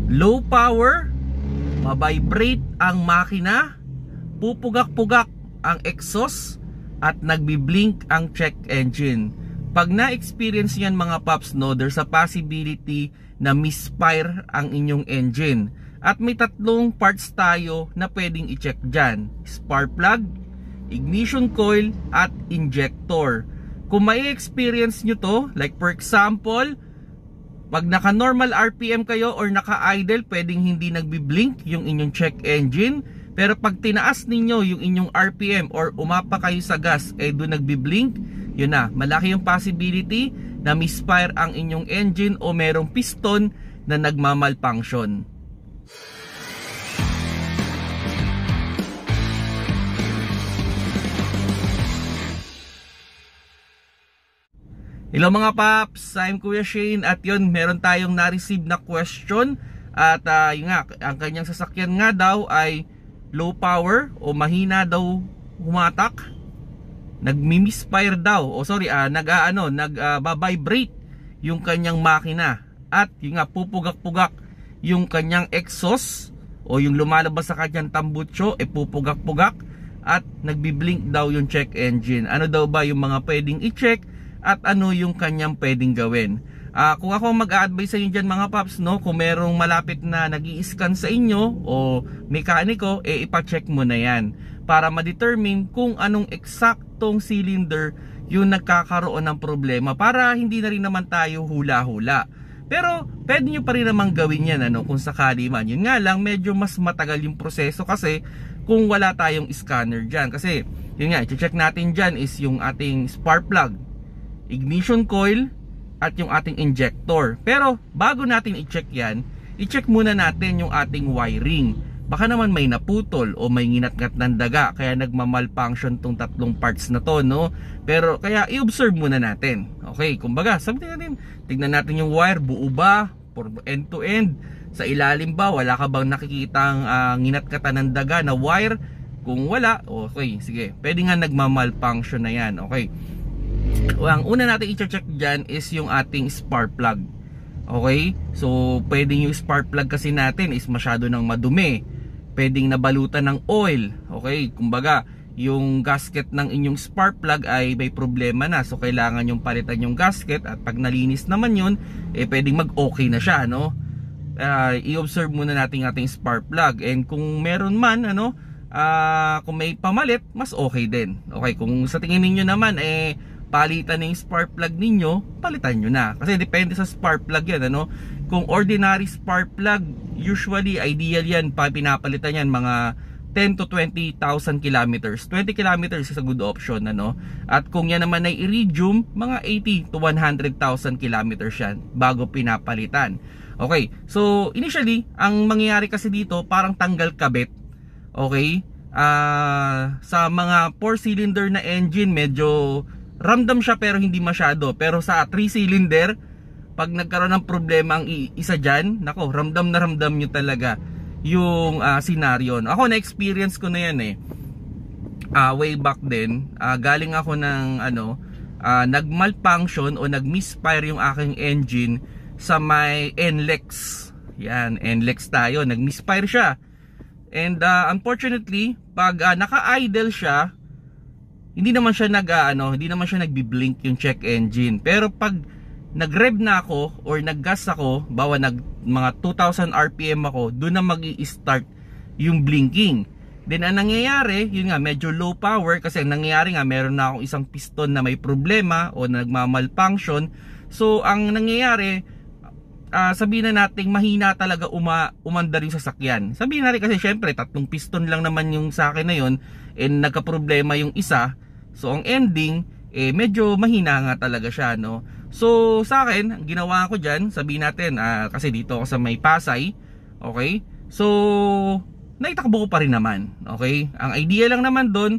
low power, mabibrate ang makina, pupugak-pugak ang exhaust, at nagbi-blink ang check engine. Pag na-experience yan mga paps, no, there's a possibility na misfire ang inyong engine. At may tatlong parts tayo na pwedeng i-check dyan: spark plug, ignition coil, at injector. Kung may experience nyo to, like for example, pag naka normal RPM kayo or naka idle, pwedeng hindi nagbi-blink yung inyong check engine. Pero pag tinaas ninyo yung inyong RPM or umapa kayo sa gas, doon nagbi-blink, yun na, malaki yung possibility na misfire ang inyong engine o merong piston na nagmamalfunction. Hello mga paps, I'm Kuya Shane at yun, meron tayong na-receive na question at yun nga, ang kanyang sasakyan nga daw ay low power o mahina daw humatak, nagmi-misfire daw o sorry, nag-vibrate yung kanyang makina at yun nga, pupugak-pugak yung kanyang exhaust o yung lumalabas sa kanyang tambutso pupugak-pugak at nagbi-blink daw yung check engine. Ano daw ba yung mga pwedeng i-check at ano yung kanyang pwedeng gawin? Kung ako mag-a-advise sa inyo dyan mga paps, no, kung merong malapit na nag-i-scan sa inyo o mekaniko, ipacheck mo na yan para ma-determine kung anong eksaktong cylinder yung nagkakaroon ng problema, para hindi na rin naman tayo hula-hula. Pero pwede nyo pa rin naman gawin yan, ano, kung sakali man. Yun nga lang, medyo mas matagal yung proseso kasi kung wala tayong scanner dyan. Kasi yun nga, i-check natin dyan is yung ating spark plug, ignition coil, at yung ating injector. Pero bago natin i-check yan, i-check muna natin yung ating wiring. Baka naman may naputol o may nginat-ngat ng daga kaya nagmamalfunction tong tatlong parts na to, no? Pero kaya i-observe muna natin. Okay, kumbaga, sabi natin, tignan natin yung wire, buo ba, end to end, sa ilalim ba, wala ka bang nakikitang nginat-ngatan ng daga na wire? Kung wala, okay, sige, pwede nga nagmamalfunction na yan. Okay, ang una natin i-check dyan is yung ating spark plug. Okay, so pwedeng yung spark plug kasi natin is masyado nang madumi, pwedeng nabalutan ng oil. Okay, kumbaga yung gasket ng inyong spark plug ay may problema na, so kailangan yung palitan yung gasket. At pag nalinis naman yun, pwedeng mag-okay na siya, no? I-observe muna natin ating spark plug, and kung meron man, ano, kung may pamalit, mas okay din. Okay, kung sa tingin niyo naman palitan na yung spark plug ninyo, palitan nyo na. Kasi depende sa spark plug yan, ano? Kung ordinary spark plug, usually, ideal yan, pinapalitan yan mga 10 to 20,000 kilometers. 20 kilometers is a good option, ano? At kung yan naman ay iridium, mga 80 to 100,000 kilometers yan bago pinapalitan. Okay, so initially, ang mangyayari kasi dito, parang tanggal kabit. Okay? Sa mga 4-cylinder na engine, medyo ramdam siya pero hindi masyado. Pero sa 3-cylinder, pag nagkaroon ng problema ang isa dyan, nako, ramdam na ramdam nyo talaga yung scenario. Ako, na-experience ko na yan way back then. Galing ako ng nag-malfunction o nag-misfire yung aking engine sa may NLEX. Yan, NLEX tayo, nag-misfire siya. And unfortunately, pag naka-idle siya, hindi naman siya nagbi-blink yung check engine. Pero pag nag-rev na ako or nag-gas ako, bawa mga 2000 RPM ako, doon na mag-i-start yung blinking. Then ang nangyayari, yun nga, medyo low power kasi ang nangyayari nga, meron na akong isang piston na may problema o nagmamalfunction. So ang nangyayari, sabihin na natin mahina talaga umandar yung sasakyan. Sabihin natin kasi syempre 3 piston lang naman yung sa akin na yun, and nagka-problema yung isa. So ang ending, medyo mahina nga talaga siya, no? So sa akin, ang ginawa ko dyan, sabihin natin, kasi dito ako sa may Pasay. Okay, so naitakbo ko pa rin naman. Okay, ang idea lang naman doon,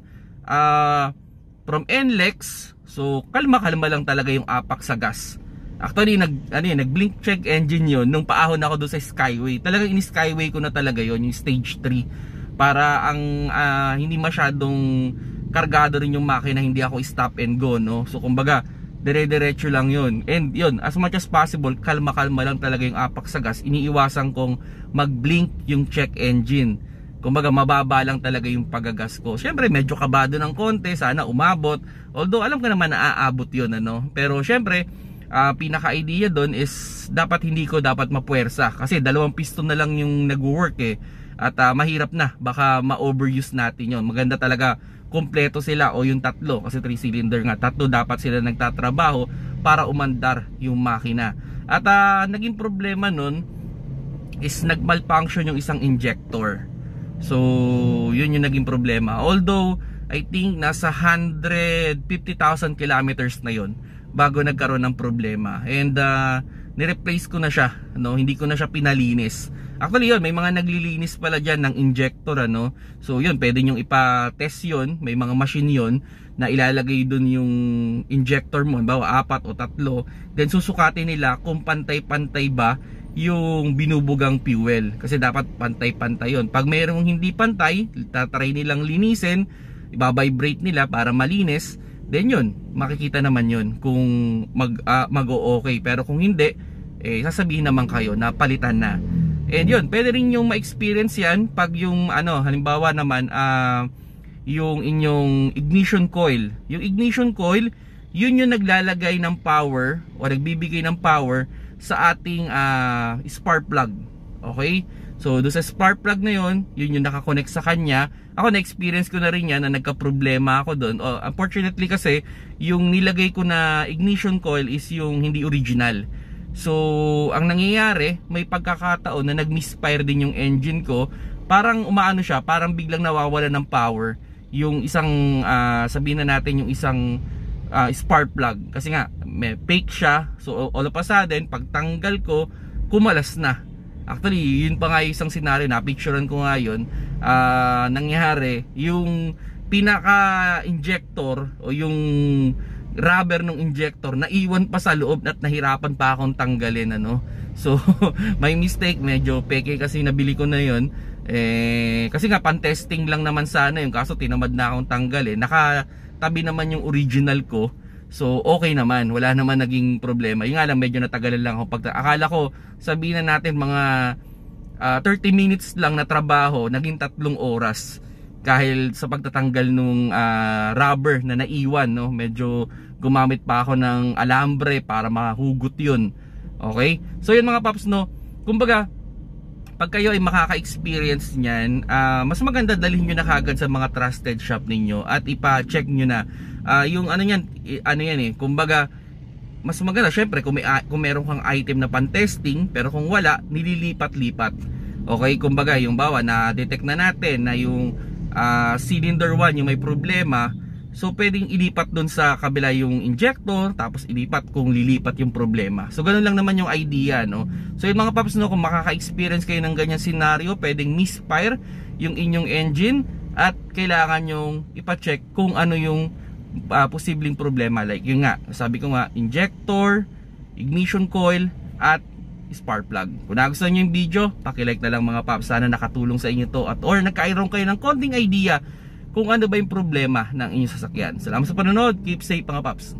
from NLEX, so kalma-kalma lang talaga yung apak sa gas. Actually, nag-blink check engine yun nung paahon ako doon sa Skyway. Talagang in-Skyway ko na talaga yon, yung stage 3, para ang hindi masyadong kargado rin yung makina, hindi ako stop and go, no? So kumbaga, dire-diretso lang yun. And yun, as much as possible, kalma-kalma lang talaga yung apak sa gas. Iniiwasan kong mag-blink yung check engine. Kumbaga mababa lang talaga yung pagagas ko. Syempre medyo kabado ng konti, sana umabot. Although alam ko naman na aabot yun, ano. Pero syempre, pinaka-idea doon is hindi ko dapat mapuwersa. Kasi 2 piston na lang yung nag-work eh. At mahirap na, baka ma-overuse natin yun. Maganda talaga kompleto sila o yung 3 kasi 3 cylinder nga, 3 dapat sila nagtatrabaho para umandar yung makina. At naging problema nun is nag-malfunction yung isang injector. So yun yung naging problema. Although I think nasa 150,000 kilometers na yun bago nagkaroon ng problema. And ni-replace ko na siya, no? Hindi ko na siya pinalinis. Actually yun, may mga naglilinis pala dyan ng injector, ano. So yun, pwede nyong ipa-test yun. May mga machine yun na ilalagay dun yung injector mo, bawa 4 o 3. Then susukatin nila kung pantay-pantay ba yung binubugang fuel. Kasi dapat pantay-pantay yun. Pag mayroong hindi pantay, tatry nilang linisin, ibabibrate nila para malinis. Then yun, makikita naman yun kung mag-o-okay. Pero kung hindi, sasabihin naman kayo na palitan na. And yun, pwede rin yung ma-experience yan pag yung halimbawa naman yung inyong ignition coil. Yung ignition coil, yun yung naglalagay ng power o nagbibigay ng power sa ating spark plug. Okay? So do sa spark plug na yun yung nakakonect sa kanya. Ako na-experience ko na rin yan na nagka-problema ako doon. Unfortunately kasi yung nilagay ko na ignition coil is yung hindi original. So, ang nangyayari, may pagkakataon na nag-misfire din yung engine ko. Parang umaano siya, parang biglang nawawala ng power yung isang, sabihin na natin yung isang spark plug. Kasi nga, may fake siya. So, all of a sudden, pagtanggal ko, kumalas na. Actually, yun pa nga yung isang scenario, na-picturean ko nga yun. Nangyari, yung pinaka-injector o yung rubber ng injector naiwan pa sa loob at nahirapan pa akong tanggalin, ano. So may mistake, medyo peke kasi nabili ko na yun kasi nga pan-testing lang naman sana yung, kaso tinamad na akong tanggalin. Nakatabi naman yung original ko, so okay naman, wala naman naging problema. Yung nga lang, medyo natagalan lang ako akala ko sabihin na natin mga 30 minutes lang na trabaho, naging 3 oras dahil sa pagtatanggal nung rubber na naiwan, no. Medyo gumamit pa ako ng alambre para mahugot yun. Okay? So yun mga paps, no. Kumbaga, pag kayo ay makaka-experience niyan, mas maganda dalhin nyo na kagad sa mga trusted shop ninyo at ipa-check nyo na yung yan kumbaga, mas maganda syempre kung meron kang item na pan-testing, pero kung wala, nililipat-lipat. Okay? Kumbaga, yung bawa na detect na natin na yung cylinder 1 yung may problema, so pwedeng ilipat dun sa kabila yung injector, tapos ilipat kung lilipat yung problema. So ganun lang naman yung idea, no. So yung mga paps, no, kung makaka-experience kayo ng ganyan scenario, pwedeng misfire yung inyong engine at kailangan yung ipa-check kung ano yung posibleng problema. Like yung nga, sabi ko nga, injector, ignition coil at spark plug. Kung nagustuhan nyo yung video, paki-like na lang mga paps. Sana nakatulong sa inyo to, or nagkairoon kayo ng konting idea kung ano ba yung problema ng inyong sasakyan. Salamat sa panonood. Keep safe mga paps.